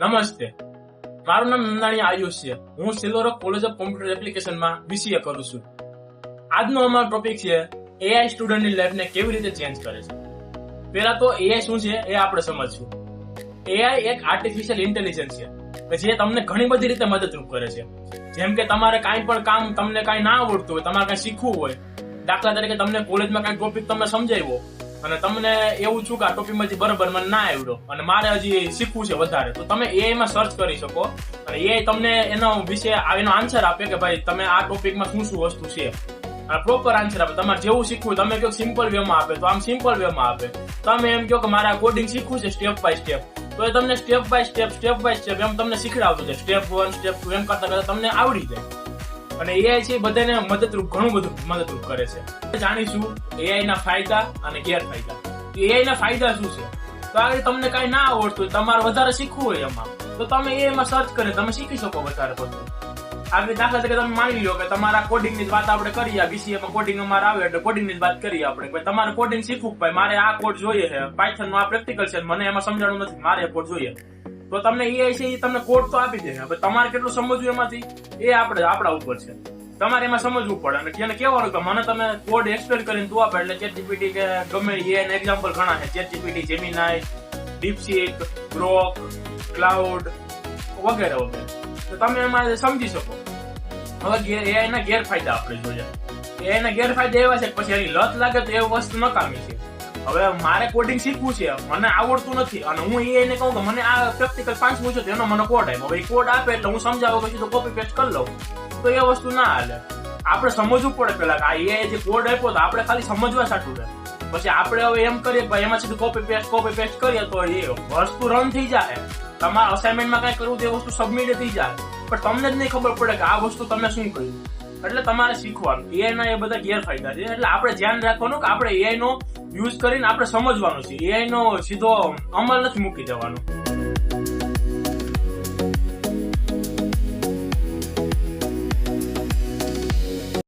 નમસ્તે, મારું નામ નંદાણી આયુષ છે. હું સિલ્વર કોલેજ ઓફ કોમ્પ્યુટર એપ્લિકેશનમાં BCA કરું છું. આજનો અમારો ટોપિક છે AI સ્ટુડન્ટની લાઈફને કેવી રીતે ચેન્જ કરે છે. પહેલા તો AI શું છે એ આપણે સમજશું. AI એક આર્ટિફિશિયલ ઇન્ટેલિજન્સ છે કે જે તમને ઘણી બધી રીતે મદદરૂપ કરે છે. જેમ કે તમારે કાંઈ પણ કામ તમને કાંઈ ના આવડતું હોય, તમારે કાંઈ શીખવું હોય, દાખલા તરીકે તમને કોલેજમાં કાંઈ ટોપિક તમને સમજાવ્યો અને તમને એવું છું કે આ ટોપિકમાંથી બરાબર મને ના આવડ્યો અને મારે હજી શીખવું છે વધારે, તો તમે AI માં સર્ચ કરી શકો અને AI તમને એનો વિશે એનો આન્સર આપે કે ભાઈ તમે આ ટોપિકમાં શું શું વસ્તુ છે, પ્રોપર આન્સર આપે. તમારે જેવું શીખવું, તમે કહો સિમ્પલ વે માં આપે તો આમ સિમ્પલ વે માં આપે. તમે એમ કહો કે મારે આ કોડિંગ શીખવું છે સ્ટેપ બાય સ્ટેપ, તો એ તમને સ્ટેપ બાય સ્ટેપ એમ તમને શીખડાવતું જાય. સ્ટેપ 1 સ્ટેપ 2 એમ કરતા કરતા તમને આવડી જાય. અને AI છે બધાને ઘણું બધું મદદરૂપ કરે છે. જાણીશું AI ના ફાયદા અને ગેરફાયદા. AI ના ફાયદા શું છે? તો આગળ તમને કાંઈ ના આવડતું, તમારે વધારે શીખવું હોય એમાં, તો તમે AI માં સર્ચ કરીને તમે શીખી શકો વધારે પડતું. આગળ દાખલા તરીકે તમે માની લો કે તમારા કોડિંગ ની વાત આપણે કરીએ, BCA માં કોડિંગ અમારે આવે એટલે કોડિંગ ની વાત કરીએ આપણે. તમારે કોડિંગ શીખવું, ભાઈ મારે આ કોડ જોઈએ છે, પાયથન નો આ પ્રેક્ટિકલ છે, મને એમાં સમજાણું નથી, મારે કોડ જોઈએ, તો તમને AI છે એ તમને કોડ તો આપી દે. હવે તમારે કેટલું સમજવું એમાંથી એ આપણા ઉપર છે. તમારે એમાં સમજવું પડે અને એને કહેવાનું કે મને તમે કોડ એક્સપ્લેન કરીને તું આપે. એટલે ChatGPT કે ગમે AI ના એક્ઝામ્પલ ઘણા છે, ChatGPT, Gemini, DeepSeek, Grok, Cloud વગેરે વગેરે, તો તમે એમાં સમજી શકો. હવે AI ના ગેરફાયદા આપણે જોઈએ. AI ના ગેરફાયદા એવા છે કે પછી એની લત લાગે તો એ વસ્તુ નકામી છે. હવે મારે કોડિંગ શીખવું છે, મને આવડતું નથી અને હું AI ને કહું કે મને આ પ્રેક્ટિકલ 5 પૂછો તો એનો મને કોડ આપ્યો. હવે એ કોડ આપે એટલે હું સમજાવું પછી તો કોપી પેસ્ટ કરી લઉં, તો એ વસ્તુ ના હાલે. આપણે સમજવું પડે પેલા કે આ AI જે કોડ આપ્યો તો આપણે ખાલી સમજવા સાટું રહે. પછી આપણે હવે એમ કરીએ કે એમાં સીધું કોપી પેસ્ટ કરીએ તો એ વસ્તુ રન થઈ જાય. તમારા અસાઇનમેન્ટમાં કઈ કરવું તો એ વસ્તુ સબમિટ થઈ જાય, પણ તમને જ નહીં ખબર પડે કે આ વસ્તુ તમે શું કર્યું. એટલે તમારે શીખવાનું. AI ના એ બધા ગેરફાયદા છે. એટલે આપણે ધ્યાન રાખવાનું કે આપણે AI નો યુઝ કરીને આપણે સમજવાનું છે. AI નો સીધો અમલ નથી મૂકી દેવાનો.